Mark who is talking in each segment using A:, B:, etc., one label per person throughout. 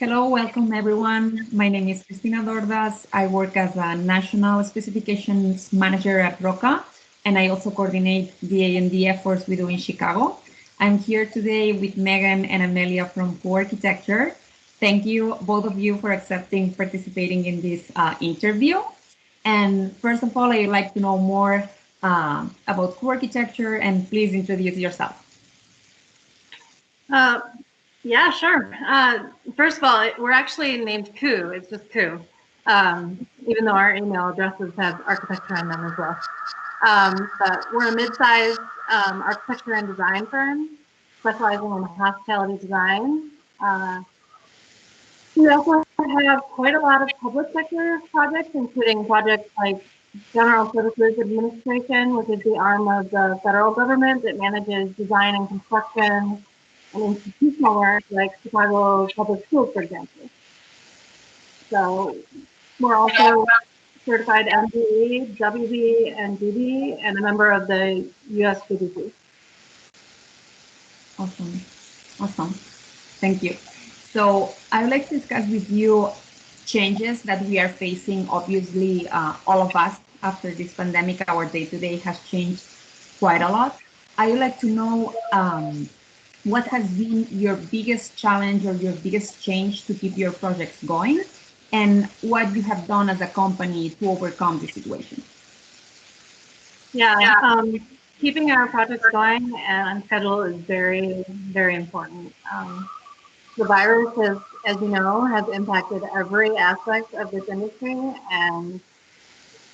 A: Hello, welcome everyone. My name is Cristina Dordas. I work as a National Specifications Manager at Roca, and I also coordinate the A&D efforts we do in Chicago. I'm here today with Megan and Amelia from Koo Architecture. Thank you, both of you, for accepting participating in this interview. And first of all, I'd like to know more about Koo Architecture, and please introduce yourself.
B: Yeah, sure. First of all, we're actually named Koo. It's just Koo, even though our email addresses have architecture on them as well. But we're a mid-sized architecture and design firm specializing in hospitality design. We also have quite a lot of public sector projects, including projects like General Services Administration, which is the arm of the federal government that manages design and construction and institutional work like Chicago Public Schools, for example. So we're also certified MBE, WB, and DB, and a member of the USGBC.
A: Awesome. Thank you. So I would like to discuss with you changes that we are facing. Obviously, all of us after this pandemic, our day-to-day has changed quite a lot. I would like to know what has been your biggest challenge or your biggest change to keep your projects going, and what you have done as a company to overcome the situation.
B: Yeah, keeping our projects going and on schedule is very, very important. The virus has, as you know, has impacted every aspect of this industry, and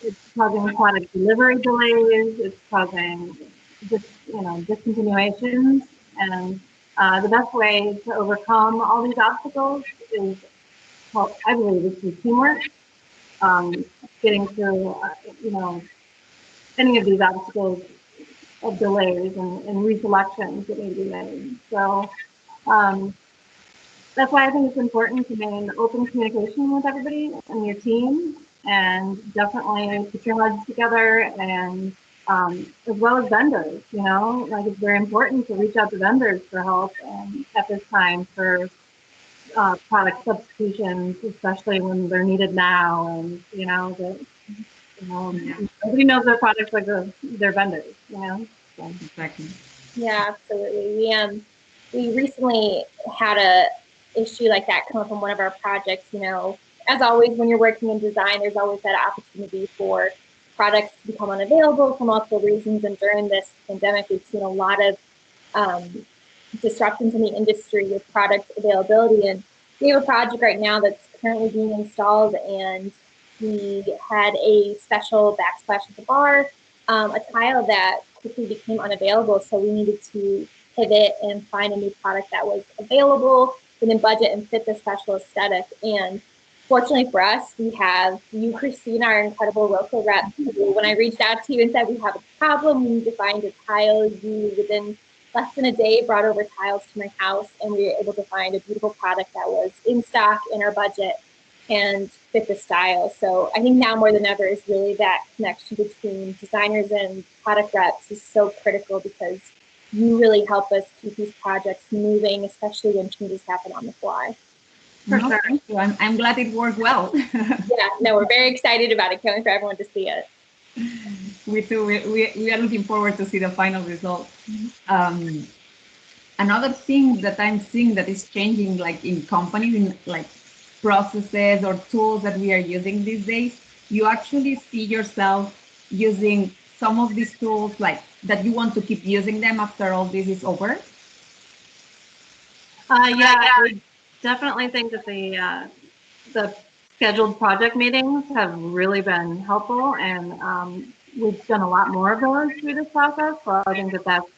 B: it's causing product delivery delays. It's causing discontinuations, and the best way to overcome all these obstacles is, well, I believe, is through teamwork. Getting through, any of these obstacles of delays and reselections that need to be made. So that's why I think it's important to maintain open communication with everybody and your team, and definitely put your heads together, and as well as vendors, like it's very important to reach out to vendors for help at this time for product substitutions, especially when they're needed now, and nobody knows their products like their vendors, So.
A: Exactly.
C: Yeah, absolutely. We recently had a issue like that come up on one of our projects. As always, when you're working in design, there's always that opportunity for products to become unavailable for multiple reasons. And during this pandemic, we've seen a lot of disruptions in the industry with product availability. And we have a project right now that's currently being installed, and we had a special backsplash at the bar, a tile that quickly became unavailable. So we needed to pivot and find a new product that was available within budget and fit the special aesthetic. And fortunately for us, we have you, Christine, our incredible Roca rep. When I reached out to you and said we have a problem, we need to find a tile, you within less than a day brought over tiles to my house, and we were able to find a beautiful product that was in stock, in our budget, and fit the style. So I think now more than ever is really that connection between designers and product reps is so critical, because you really help us keep these projects moving, especially when changes happen on the fly.
A: For sure. Thank you. I'm glad it worked well.
C: Yeah, no, we're very excited about it. Can't wait for everyone to see it.
A: We too. We are looking forward to see the final result. Another thing that I'm seeing that is changing, like in companies, in like processes or tools that we are using these days, you actually see yourself using some of these tools, like that you want to keep using them after all this is over?
B: Yeah, I definitely think that the scheduled project meetings have really been helpful, and we've done a lot more of those through this process. So I think that that's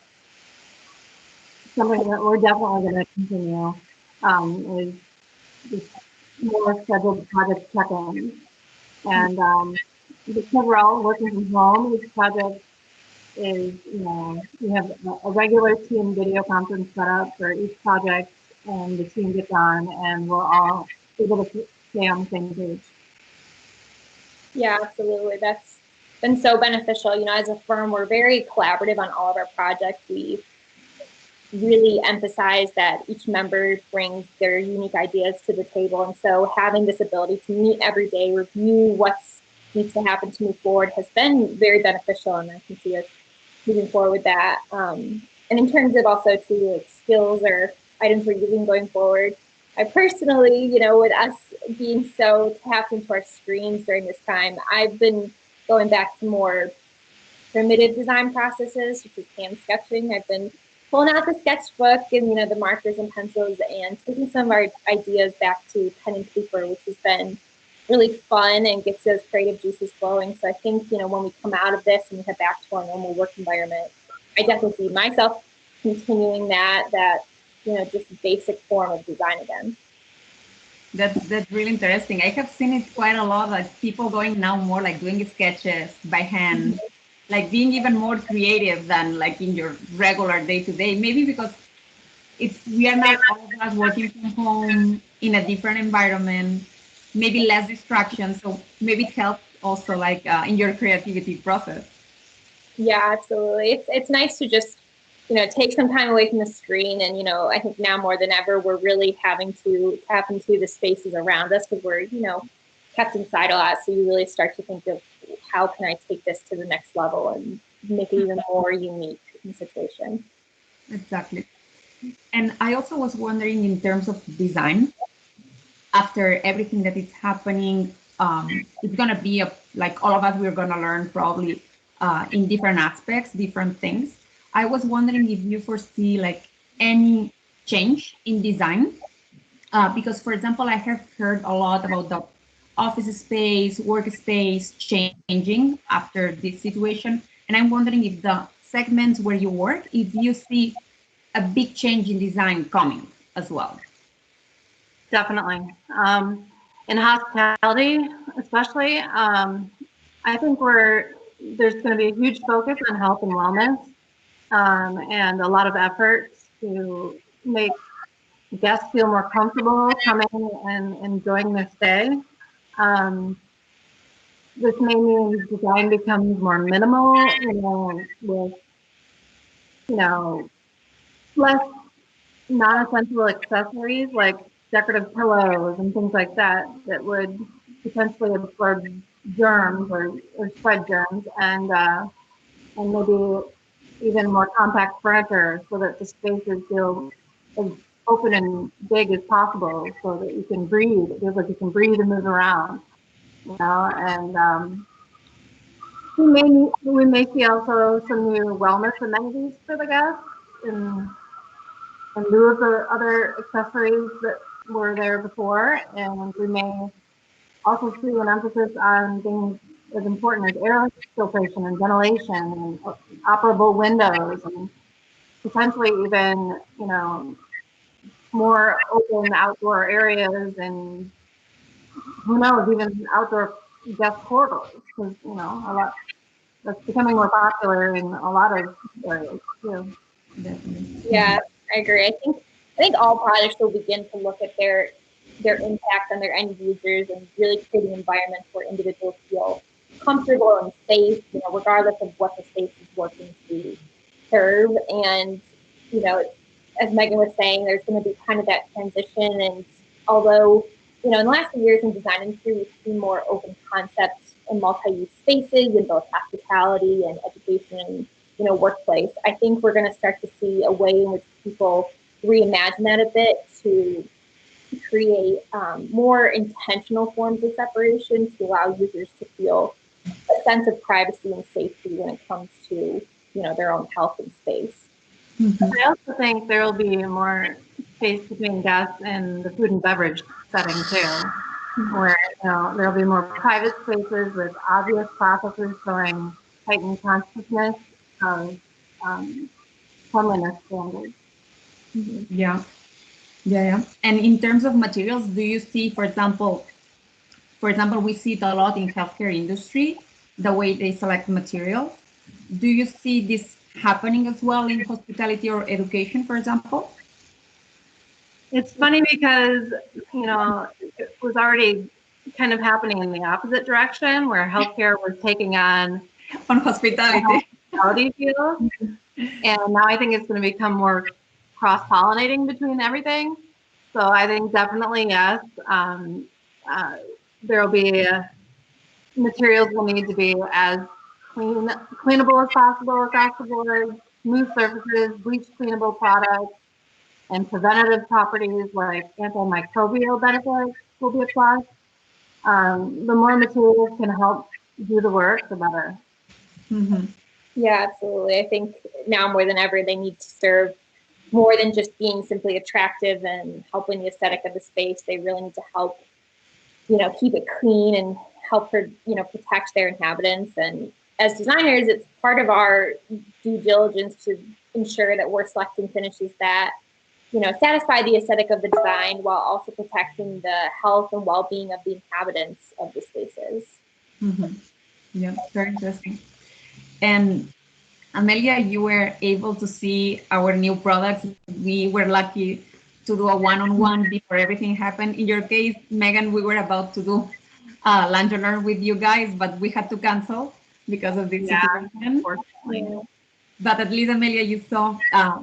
B: something that we're definitely going to continue, is just more scheduled project check-ins. And because we're all working from home, each project is, we have a regular team video conference set up for each project, and the team gets on, and we're all able to stay on the same page.
C: Yeah, absolutely. That's been so beneficial. As a firm, we're very collaborative on all of our projects. We really emphasize that each member brings their unique ideas to the table. And so having this ability to meet every day, review what needs to happen to move forward has been very beneficial, and I can see us moving forward with that. And in terms of also to like skills or items we're using going forward, I personally, you know, with us being so tapped into our screens during this time, I've been going back to more primitive design processes, such as hand sketching. I've been pulling out the sketchbook and, you know, the markers and pencils and taking some of our ideas back to pen and paper, which has been really fun and gets those creative juices flowing. So I think, you know, when we come out of this and we head back to our normal work environment, I definitely see myself continuing that, you know, just basic form of design again.
A: That's really interesting. I have seen it quite a lot, like people going now more like doing sketches by hand, like being even more creative than like in your regular day to day. Maybe because we are now all of us working from home in a different environment, maybe less distractions. So maybe it helps also like in your creativity process.
C: Yeah, absolutely. It's nice to just, you know, take some time away from the screen. And, you know, I think now more than ever, we're really having to tap into the spaces around us because we're, you know, kept inside a lot. So you really start to think of how can I take this to the next level and make it even more unique in the situation.
A: Exactly. And I also was wondering in terms of design, after everything that is happening, it's going to be like all of us, we're going to learn probably in different aspects, different things. I was wondering if you foresee like any change in design, because for example, I have heard a lot about the office space, workspace changing after this situation. And I'm wondering if the segments where you work, if you see a big change in design coming as well.
B: Definitely. In hospitality, especially, I think there's going to be a huge focus on health and wellness, and a lot of efforts to make guests feel more comfortable coming and enjoying their stay. This may mean design becomes more minimal, you know, with, you know, less non-essential accessories like decorative pillows and things like that that would potentially absorb germs or spread germs, and maybe even more compact furniture so that the spaces feel as open and big as possible so that you can breathe. It feels like you can breathe and move around, you know, and we may see also some new wellness amenities for the guests in lieu of the other accessories that were there before. And we may also see an emphasis on things as important as air filtration and ventilation and operable windows and potentially even, you know, more open outdoor areas and who knows, even outdoor guest corridors, because, you know, a lot that's becoming more popular in a lot of areas too.
A: Definitely.
C: Yeah, I agree. I think all projects will begin to look at their impact on their end users and really creating environments where individuals feel comfortable and safe, you know, regardless of what the space is working to serve. And, you know, as Megan was saying, there's going to be kind of that transition. And although, you know, in the last few years in design industry, we've seen more open concepts and multi-use spaces in both hospitality and education and, you know, workplace. I think we're going to start to see a way in which people reimagine that a bit to create more intentional forms of separation to allow users to feel a sense of privacy and safety when it comes to, you know, their own health and space.
B: I also think there will be more space between guests and the food and beverage setting too, where, you know, there will be more private spaces with obvious processes showing heightened consciousness of cleanliness standards.
A: Yeah. And in terms of materials, do you see, for example, we see it a lot in healthcare industry, the way they select materials. Do you see this happening as well in hospitality or education, for example?
B: It's funny because, you know, it was already kind of happening in the opposite direction where healthcare was taking on
A: hospitality
B: field. And now I think it's going to become more cross-pollinating between everything. So I think definitely yes. There will be materials will need to be as cleanable as possible across the board, smooth surfaces, bleach cleanable products, and preventative properties like antimicrobial benefits will be a plus. The more materials can help do the work, the better.
A: Mm-hmm.
C: Yeah, absolutely. I think now more than ever, they need to serve more than just being simply attractive and helping the aesthetic of the space. They really need to help, keep it clean and help protect their inhabitants. And as designers, it's part of our due diligence to ensure that we're selecting finishes that, satisfy the aesthetic of the design while also protecting the health and well-being of the inhabitants of the spaces.
A: Mm-hmm. Yeah, very interesting. And Amelia, you were able to see our new products. We were lucky to do a one-on-one before everything happened. In your case, Megan, we were about to do lunch and learn with you guys, but we had to cancel because of this situation.
B: Unfortunately.
C: Yeah.
A: But at least, Amelia, you saw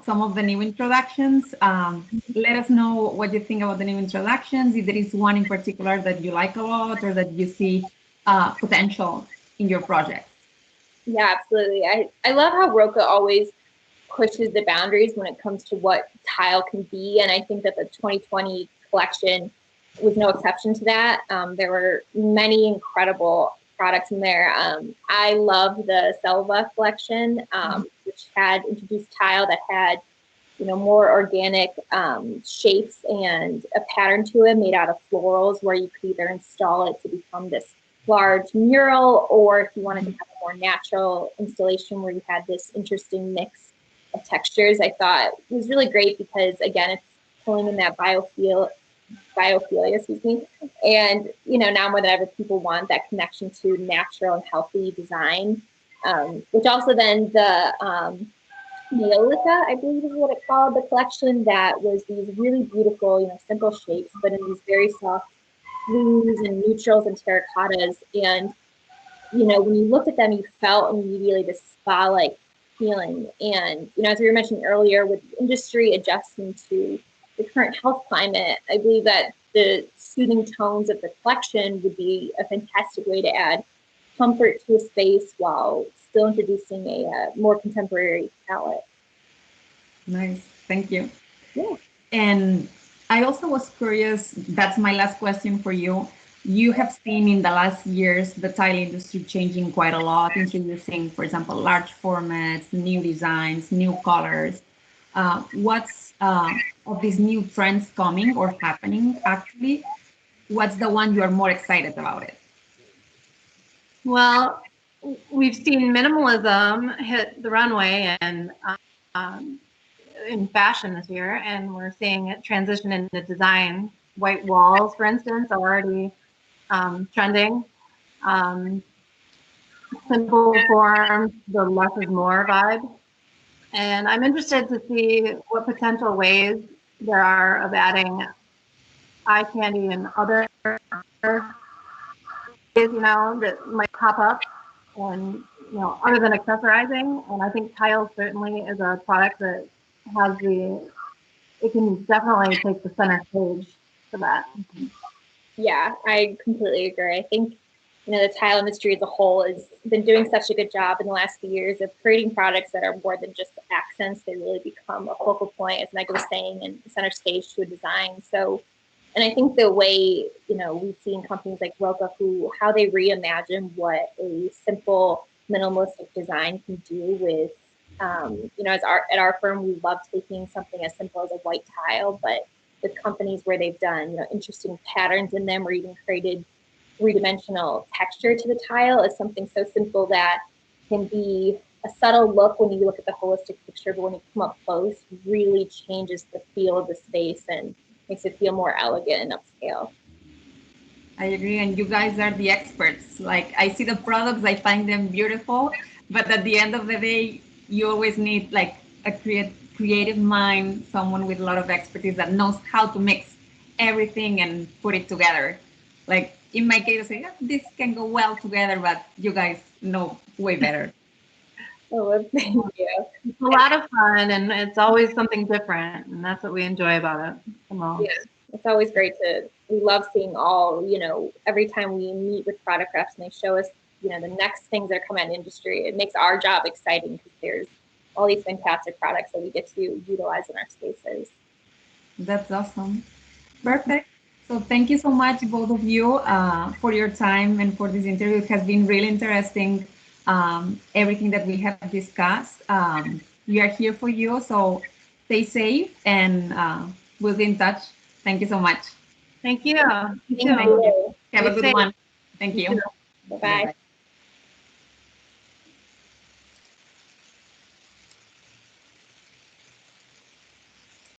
A: some of the new introductions. Let us know what you think about the new introductions, if there is one in particular that you like a lot or that you see potential in your project.
C: Yeah, absolutely. I love how Roca always pushes the boundaries when it comes to what tile can be. And I think that the 2020 collection was no exception to that. There were many incredible products in there. I love the Selva collection, which had introduced tile that had, more organic shapes and a pattern to it made out of florals where you could either install it to become this large mural, or if you wanted to have a more natural installation where you had this interesting mix of textures. I thought it was really great because, again, it's pulling in that biophilia, excuse me. And, now more than ever, people want that connection to natural and healthy design, which also then the Neolitha, I believe is what it's called, the collection that was these really beautiful, simple shapes, but in these very soft blues and neutrals and terracottas. And, when you looked at them, you felt immediately this spa-like feeling. And, as we were mentioning earlier, with the industry adjusting to the current health climate, I believe that the soothing tones of the collection would be a fantastic way to add comfort to a space while still introducing a more contemporary palette.
A: Nice, thank you.
C: Yeah.
A: And I also was curious, that's my last question for you. You have seen in the last years the tile industry changing quite a lot, introducing, for example, large formats, new designs, new colors. What's of these new trends coming or happening actually? What's the one you are more excited about it?
B: Well, we've seen minimalism hit the runway and in fashion this year, and we're seeing it transition into design. White walls, for instance, are already trending. Simple forms, the less is more vibe. And I'm interested to see what potential ways there are of adding eye candy and other ways, that might pop up and, other than accessorizing. And I think tiles certainly is a product that has it can definitely take the center stage for that.
C: Yeah, I completely agree. I think, the tile industry as a whole has been doing such a good job in the last few years of creating products that are more than just accents. They really become a focal point, as Meg was saying, and center stage to a design. So, and I think the way, we've seen companies like Roca how they reimagine what a simple minimalistic design can do with, at our firm, we love taking something as simple as a white tile, but with companies where they've done, interesting patterns in them or even created three-dimensional texture to the tile is something so simple that can be a subtle look when you look at the holistic picture, but when you come up close, really changes the feel of the space and makes it feel more elegant and upscale.
A: I agree, and you guys are the experts. Like, I see the products, I find them beautiful, but at the end of the day, you always need like a creative mind, someone with a lot of expertise that knows how to mix everything and put it together. Like in my case, I say, yeah, this can go well together, but you guys know way better.
C: Oh, well, thank you.
B: It's a lot of fun, and it's always something different, and that's what we enjoy about it the most.
C: Yeah, it's always great we love seeing all, every time we meet with product reps and they show us, the next things that are coming out in industry, it makes our job exciting because there's all these fantastic products that we get to utilize in our spaces.
A: That's awesome. Perfect. So thank you so much, both of you, for your time and for this interview. It has been really interesting, everything that we have discussed. We are here for you, so stay safe and we'll be in touch. Thank you so much.
B: Thank you.
C: Thank you.
A: Have a good one. Thank you.
C: Bye-bye.